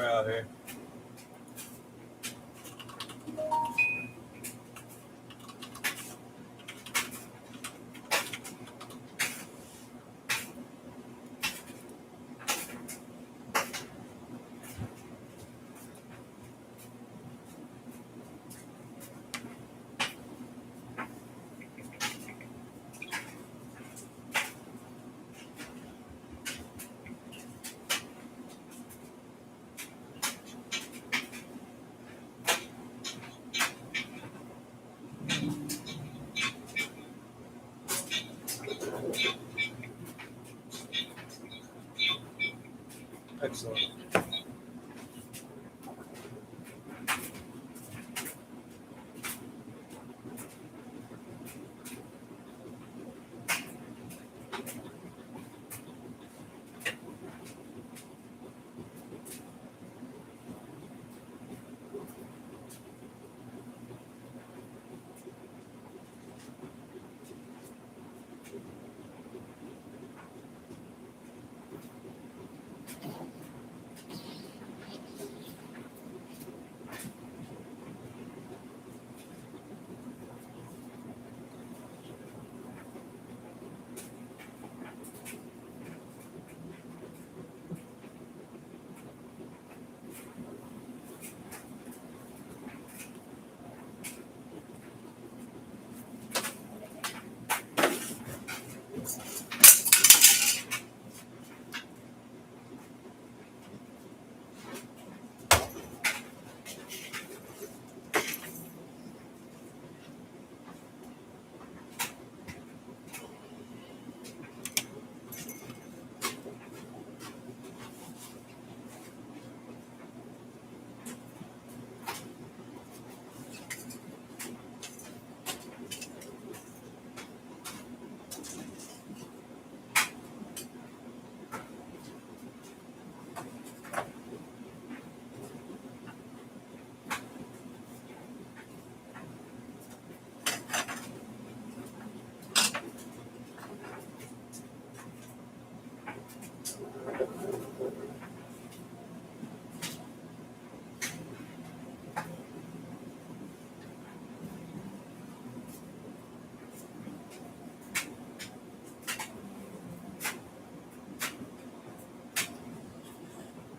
her out here. Excellent.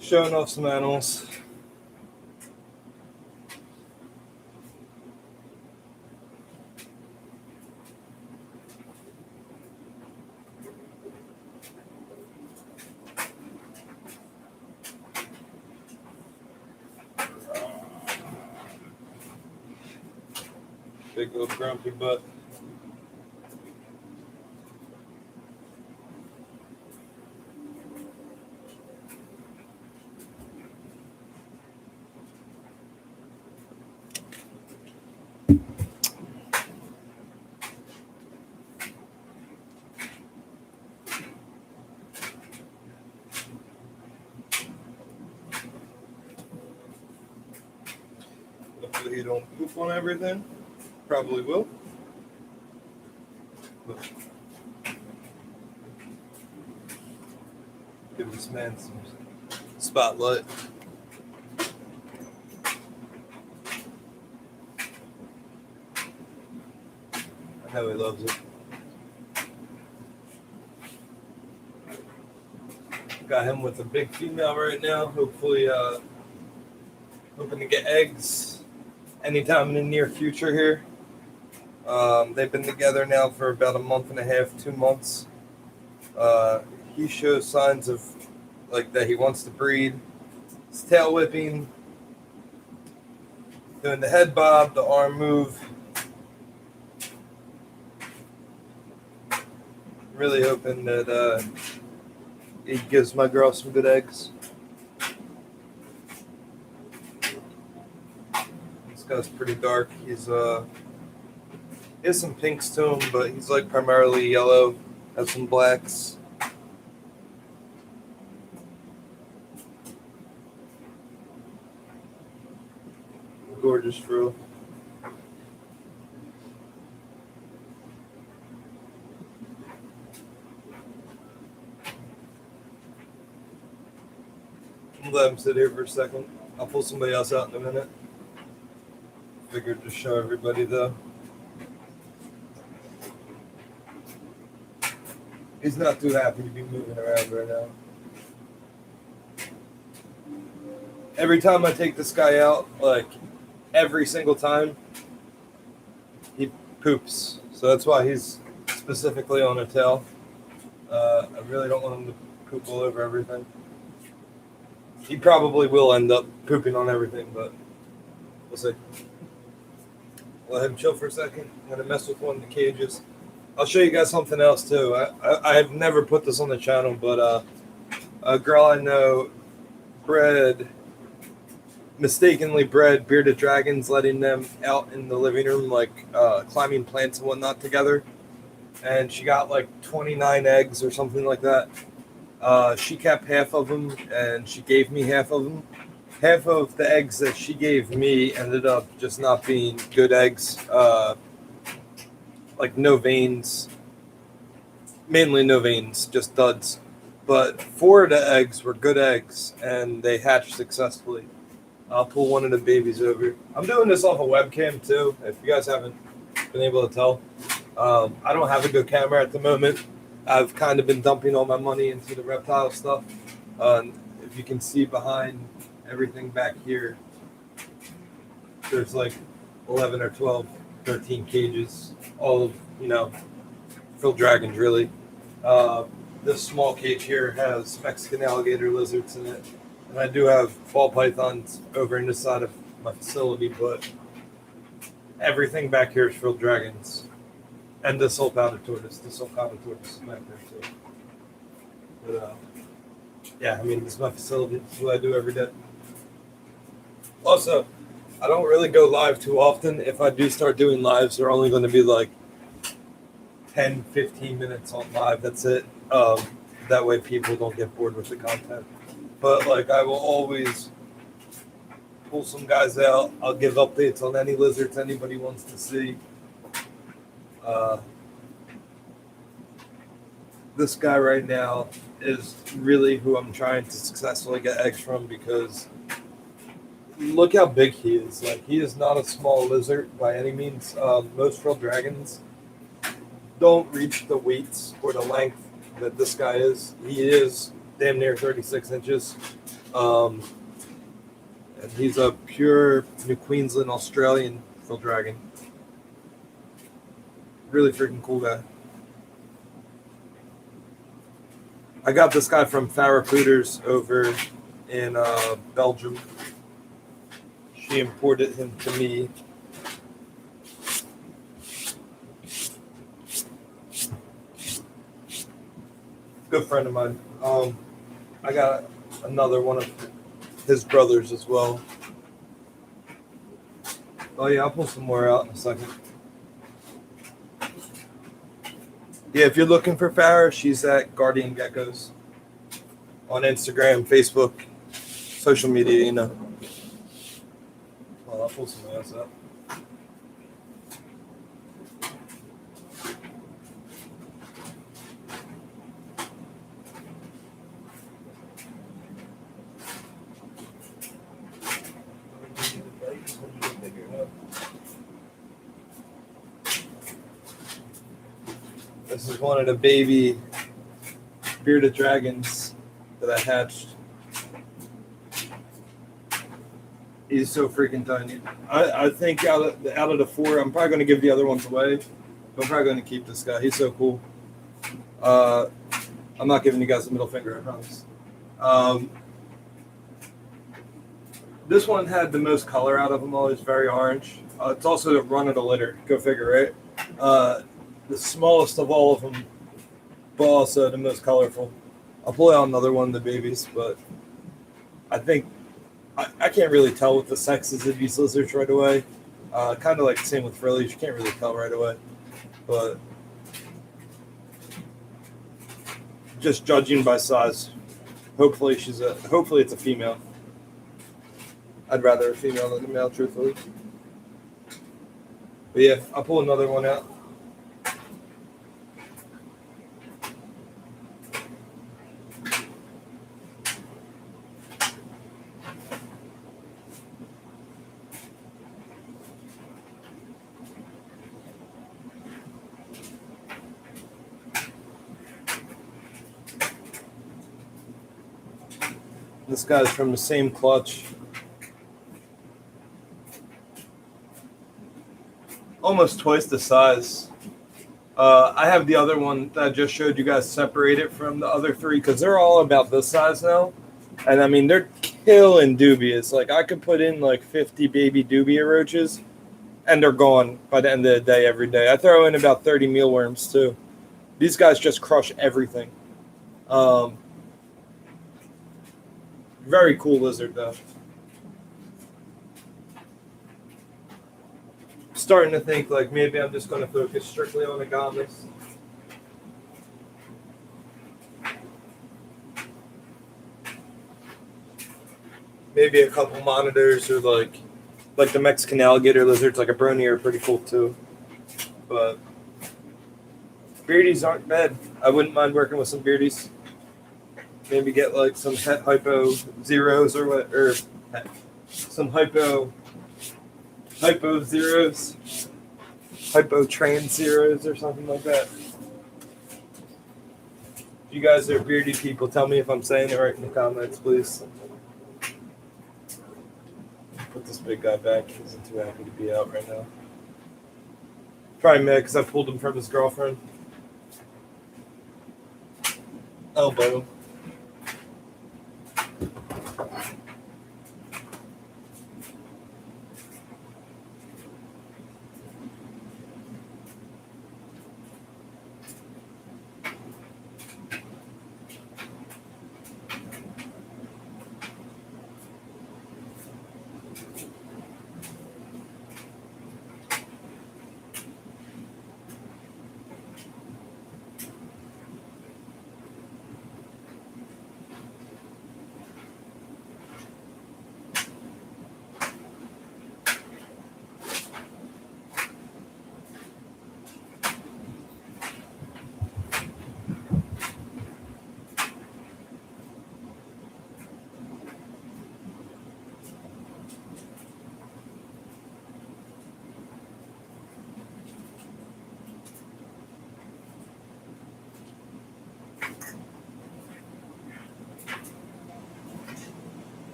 Showing off some animals. Big old grumpy butt. Hopefully he don't poop on everything. Probably will. But give this man some spotlight. I know he loves it. Got him with a big female right now. Hopefully, hoping to get eggs anytime in the near future here. They've been together now for about a month and a half, 2 months. He shows signs of like that he wants to breed. His tail whipping, doing the head bob, the arm move. Really hoping that he gives my girl some good eggs. This guy's pretty dark. He has some pinks to him, but he's like primarily yellow. Has some blacks. Gorgeous frill. Let him sit here for a second. I'll pull somebody else out in a minute. Figured to show everybody though. He's not too happy to be moving around right now. Every time I take this guy out, like every single time, he poops. So that's why he's specifically on a tail. I really don't want him to poop all over everything. He probably will end up pooping on everything, but we'll see. Let him chill for a second. I'm going to mess with one of the cages. I'll show you guys something else too. I have never put this on the channel, but a girl I know mistakenly bred bearded dragons, letting them out in the living room, like climbing plants and whatnot together. And she got like 29 eggs or something like that. She kept half of them, and she gave me half of them. Half of the eggs that she gave me ended up just not being good eggs. Like no veins, mainly no veins, just duds. But 4 of the eggs were good eggs, and they hatched successfully. I'll pull one of the babies over. I'm doing this off a webcam too, if you guys haven't been able to tell. I don't have a good camera at the moment. I've kind of been dumping all my money into the reptile stuff. If you can see behind everything back here, there's like 11 or 12, 13 cages, all of, frilled dragons really. This small cage here has Mexican alligator lizards in it. And I do have ball pythons over in this side of my facility, but everything back here is frilled dragons. And the soul powder tortoise. The soul powder tortoise is back there too. But yeah, I mean, this is my facility. This is what I do every day. Also, I don't really go live too often. If I do start doing lives, they're only going to be like 10, 15 minutes on live. That's it. That way people don't get bored with the content. But like, I will always pull some guys out. I'll give updates on any lizards anybody wants to see. This guy right now is really who I'm trying to successfully get eggs from, because look how big he is. Like, he is not a small lizard by any means. Most frilled dragons don't reach the weights or the length that this guy is. He is damn near 36 inches. And he's a pure New Queensland Australian frilled dragon. Really freaking cool guy. I got this guy from Farrah Pooters over in Belgium. She imported him to me. Good friend of mine. I got another one of his brothers as well. Oh yeah, I'll pull some more out in a second. Yeah, if you're looking for Farrah, she's at Guardian Geckos on Instagram, Facebook, social media, Well, I'll pull some else up. This is one of the baby bearded dragons that I hatched. He's so freaking tiny. I think out of the 4, I'm probably going to give the other ones away. I'm probably going to keep this guy. He's so cool. I'm not giving you guys the middle finger, I promise. This one had the most color out of them all. It's very orange. It's also the run of the litter. Go figure, right? The smallest of all of them, but also the most colorful. I'll pull out another one of the babies, but I think I can't really tell with the sexes of these lizards right away. Kind of like the same with frillies. You can't really tell right away. But just judging by size, hopefully it's a female. I'd rather a female than a male, truthfully. But yeah, I'll pull another one out. This guy's from the same clutch. Almost twice the size. I have the other one that I just showed you guys separated from the other three because they're all about this size now. And I mean, they're killing dubias. Like, I could put in like 50 baby dubia roaches and they're gone by the end of the day every day. I throw in about 30 mealworms too. These guys just crush everything. Very cool lizard though. Starting to think like maybe I'm just going to focus strictly on agamas. Maybe a couple monitors or like the Mexican alligator lizards, like a brony, are pretty cool too. But beardies aren't bad. I wouldn't mind working with some beardies. Maybe get like some het hypo zeros or what, or some hypo zeros, hypo trans zeros or something like that. If you guys are beardy people, tell me if I'm saying it right in the comments, please. Put this big guy back. He isn't too happy to be out right now. Probably mad because I pulled him from his girlfriend. Elbow.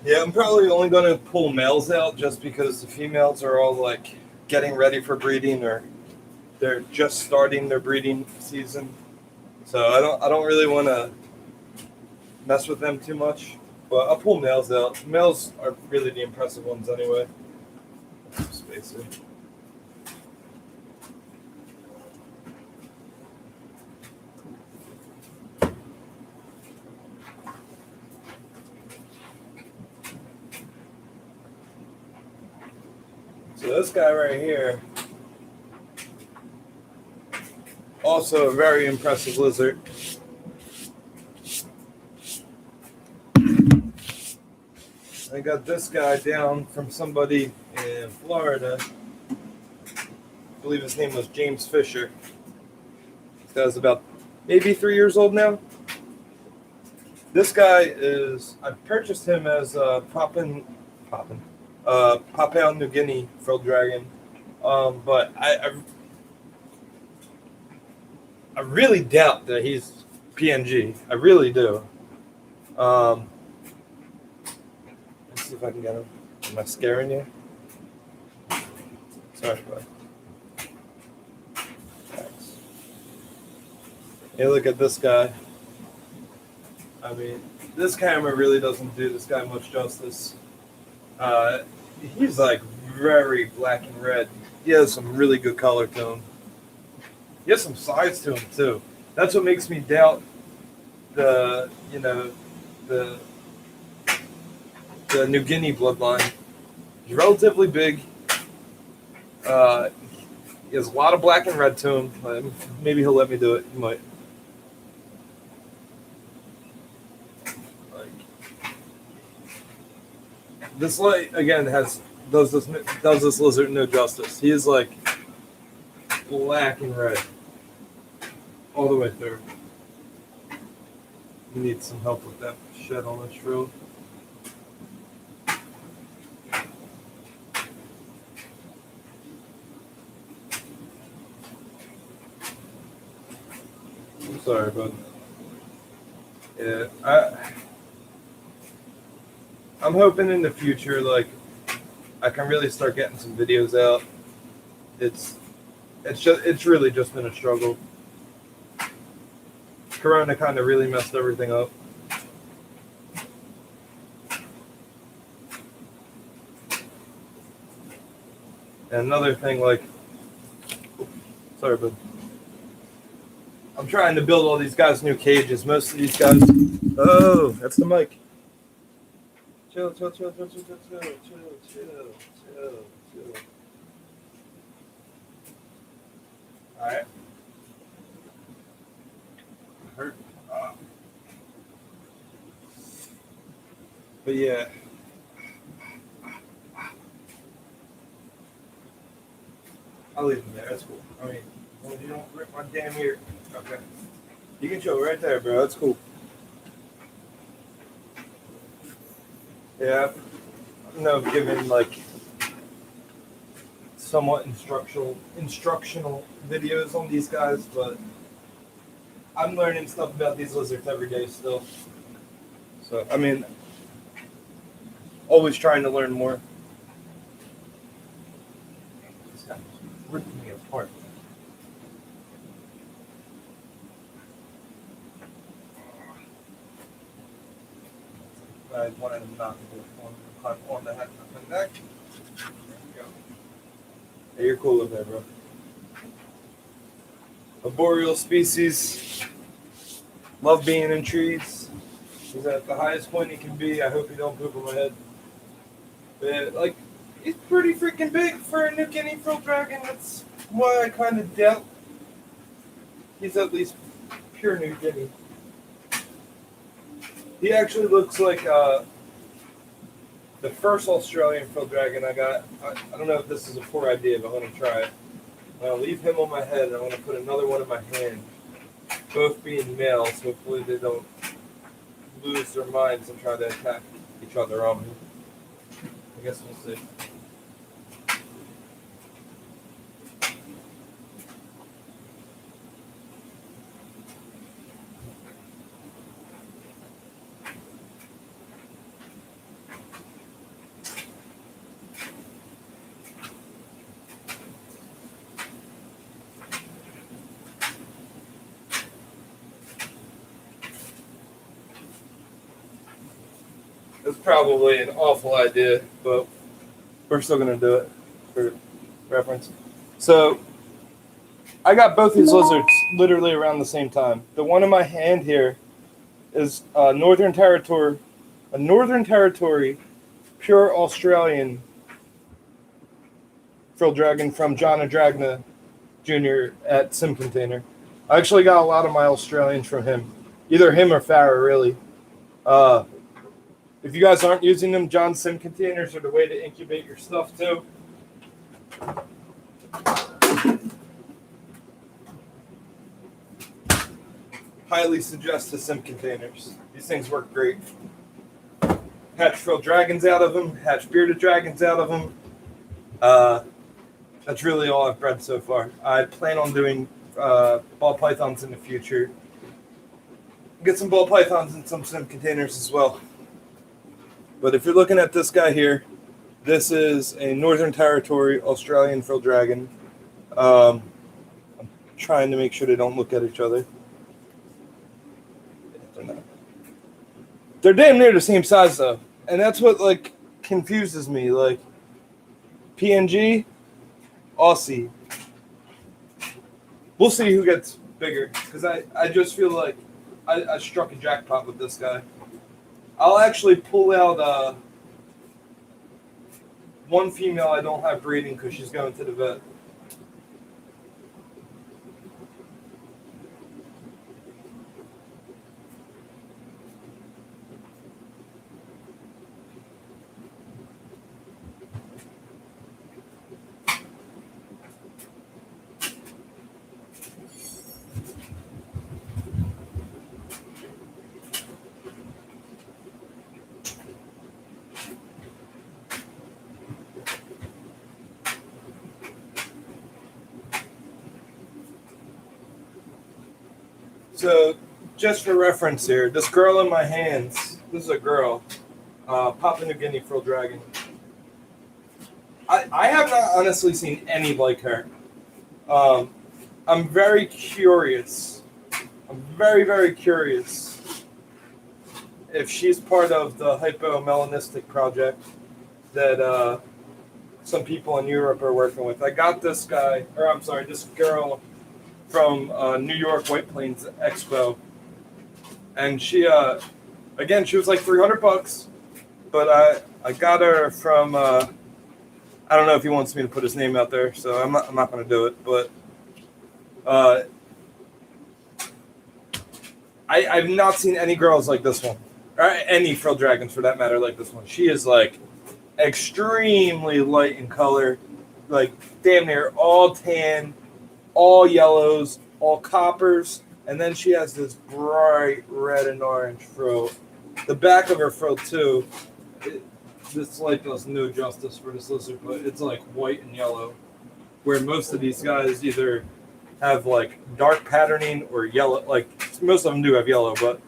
Yeah, I'm probably only going to pull males out just because the females are all like getting ready for breeding or they're just starting their breeding season. So I don't really want to mess with them too much. But I'll pull males out. Males are really the impressive ones anyway. Spacer. So this guy right here, also a very impressive lizard. I got this guy down from somebody in Florida. I believe his name was James Fisher. This guy's about maybe 3 years old now. This guy is, I purchased him as a Papua New Guinea frilled dragon. But I really doubt that he's PNG. I really do. Let's see if I can get him. Am I scaring you? Sorry, bud. Thanks. Hey, look at this guy. I mean, this camera really doesn't do this guy much justice. He's like very black and red. He has some really good color to him. He has some size to him too. That's what makes me doubt the New Guinea bloodline. He's relatively big. He has a lot of black and red to him. Maybe he'll let me do it. He might. This light again does this lizard no justice. He is like black and red all the way through. He needs some help with that shed on this road. I'm sorry, bud. Yeah, I'm hoping in the future, like, I can really start getting some videos out. It's really just been a struggle. Corona kind of really messed everything up. And another thing, like, sorry, bud. I'm trying to build all these guys new cages. Most of these guys. Oh, that's the mic. Chill, chill, chill, chill, chill, chill, chill, chill, chill, chill. All right. Hurt. But yeah. I'll leave him there. That's cool. I mean, as long as you don't rip my damn ear. Okay. You can chill right there, bro. That's cool. Yeah. I know I've given like somewhat instructional videos on these guys, but I'm learning stuff about these lizards every day still. So I mean, always trying to learn more. This guy's ripping me apart. I wanted him not to climb on the head of the neck. There we go. Hey, you're cool with that, bro. A boreal species. Love being in trees. He's at the highest point he can be. I hope he don't poop on my head. But like, he's pretty freaking big for a New Guinea frilled dragon. That's why I kind of doubt he's at least pure New Guinea. He actually looks like the first Australian frilled dragon I got. I don't know if this is a poor idea, but I'm going to try it. I'm going to leave him on my head, and I'm going to put another one in my hand. Both being males, hopefully they don't lose their minds and try to attack each other on me. I guess we'll see. It's probably an awful idea, but we're still going to do it for reference. So, I got both these lizards literally around the same time. The one in my hand here is a Northern Territory pure Australian frilled dragon from John Adragna Jr. at Sim Container. I actually got a lot of my Australians from him. Either him or Farah, really. If you guys aren't using them, John Sim Containers are the way to incubate your stuff, too. Highly suggest the Sim Containers. These things work great. Hatch frilled dragons out of them, hatch bearded dragons out of them. That's really all I've bred so far. I plan on doing ball pythons in the future. Get some ball pythons and some Sim Containers as well. But if you're looking at this guy here, this is a Northern Territory Australian frilled dragon. I'm trying to make sure they don't look at each other. They're damn near the same size though, and that's what like confuses me. Like PNG, Aussie. We'll see who gets bigger because I just feel like I struck a jackpot with this guy. I'll actually pull out one female I don't have breeding because she's going to the vet. So, just for reference here, this girl in my hands, this is a girl, Papua New Guinea Frill Dragon. I have not honestly seen any like her. I'm very curious. I'm very, very curious if she's part of the hypomelanistic project that some people in Europe are working with. I got this this girl from New York White Plains Expo, and she was like $300, but I got her from I don't know if he wants me to put his name out there, so I'm not going to do it, but I've not seen any girls like this one, or any frill dragons for that matter like this one. She is like extremely light in color, like damn near all tan, all yellows, all coppers, and then she has this bright red and orange frill. The back of her frill too, this light does no justice for this lizard, but it's like white and yellow, where most of these guys either have like dark patterning or yellow. Like most of them do have yellow, but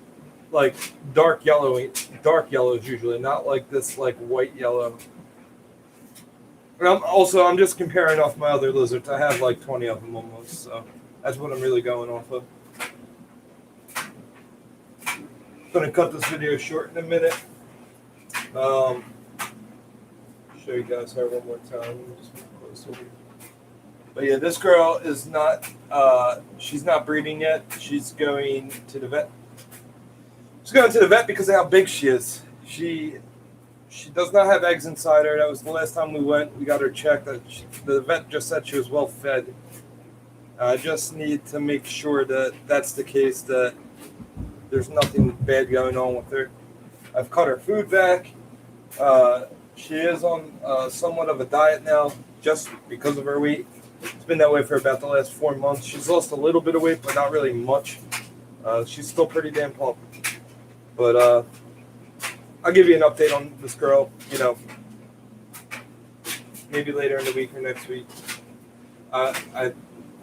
like dark yellows usually, not like this like white yellow. And I'm just comparing off my other lizards. I have like 20 of them almost, so that's what I'm really going off of. I'm gonna cut this video short in a minute. Show you guys her one more time. Just closer. But yeah, this girl is not. She's not breeding yet. She's going to the vet. She's going to the vet because of how big she is. She does not have eggs inside her. That was the last time we went. We got her checked. The vet just said she was well fed. I just need to make sure that that's the case. That there's nothing bad going on with her. I've cut her food back. She is on somewhat of a diet now, just because of her weight. It's been that way for about the last 4 months. She's lost a little bit of weight, but not really much. She's still pretty damn plump. But I'll give you an update on this girl, maybe later in the week or next week. I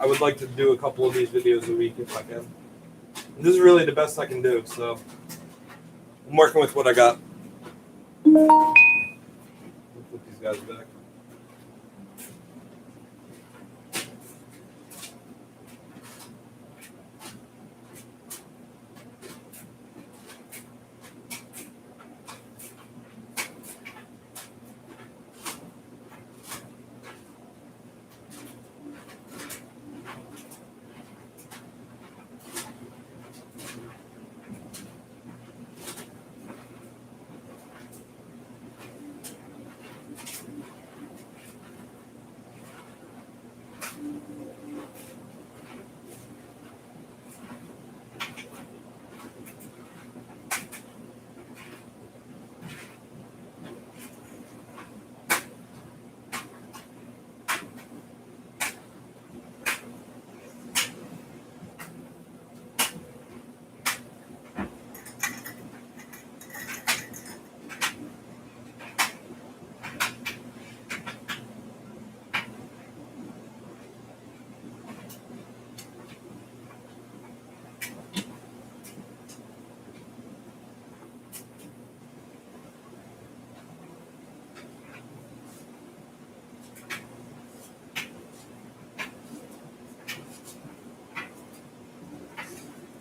would like to do a couple of these videos a week if I can. And this is really the best I can do, so I'm working with what I got. We'll put these guys back.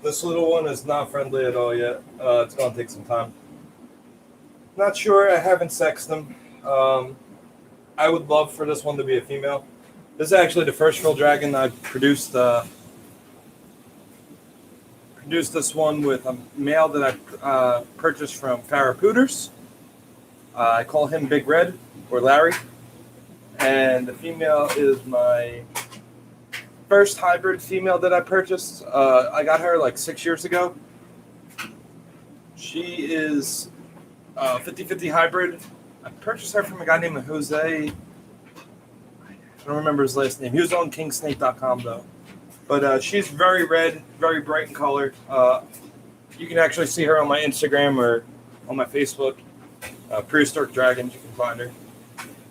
This little one is not friendly at all yet. It's going to take some time. Not sure. I haven't sexed them. I would love for this one to be a female. This is actually the first frill dragon I produced. Produced this one with a male that I purchased from Farrah Pooders. I call him Big Red, or Larry. And the female is my first hybrid female that I purchased. I got her like 6 years ago. She is 50-50 hybrid. I purchased her from a guy named Jose. I don't remember his last name. He was on kingsnake.com though. But she's very red, very bright in color. You can actually see her on my Instagram or on my Facebook. Prehistoric Dragons, you can find her.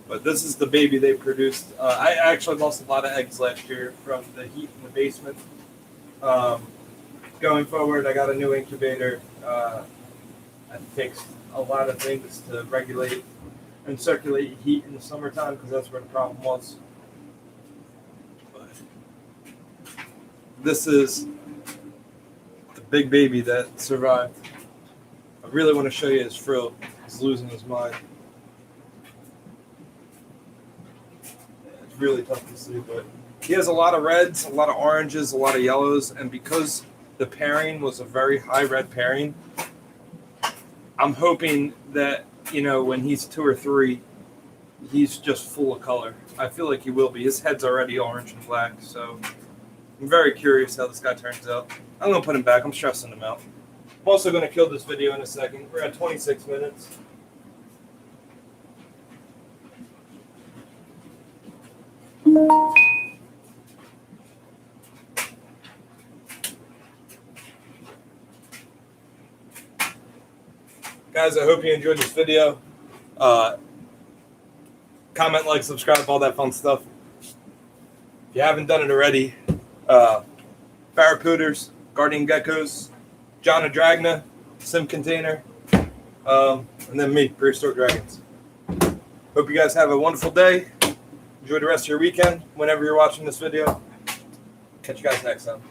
But this is the baby they produced. I actually lost a lot of eggs last year from the heat in the basement. going forward, I got a new incubator that takes a lot of things to regulate and circulate heat in the summertime because that's where the problem was. But this is the big baby that survived. I really want to show you his frill. He's losing his mind. It's really tough to see, but he has a lot of reds, a lot of oranges, a lot of yellows, and because the pairing was a very high red pairing, I'm hoping that, when he's 2 or 3, he's just full of color. I feel like he will be. His head's already orange and black, so I'm very curious how this guy turns out. I'm going to put him back. I'm stressing him out. I'm also going to kill this video in a second. We're at 26 minutes. Guys, I hope you enjoyed this video. Comment, like, subscribe, all that fun stuff. If you haven't done it already, Barrapooters, Guardian Geckos, John Adragna, Sim Container, and then me, Prehistoric Dragons. Hope you guys have a wonderful day. Enjoy the rest of your weekend whenever you're watching this video. Catch you guys next time.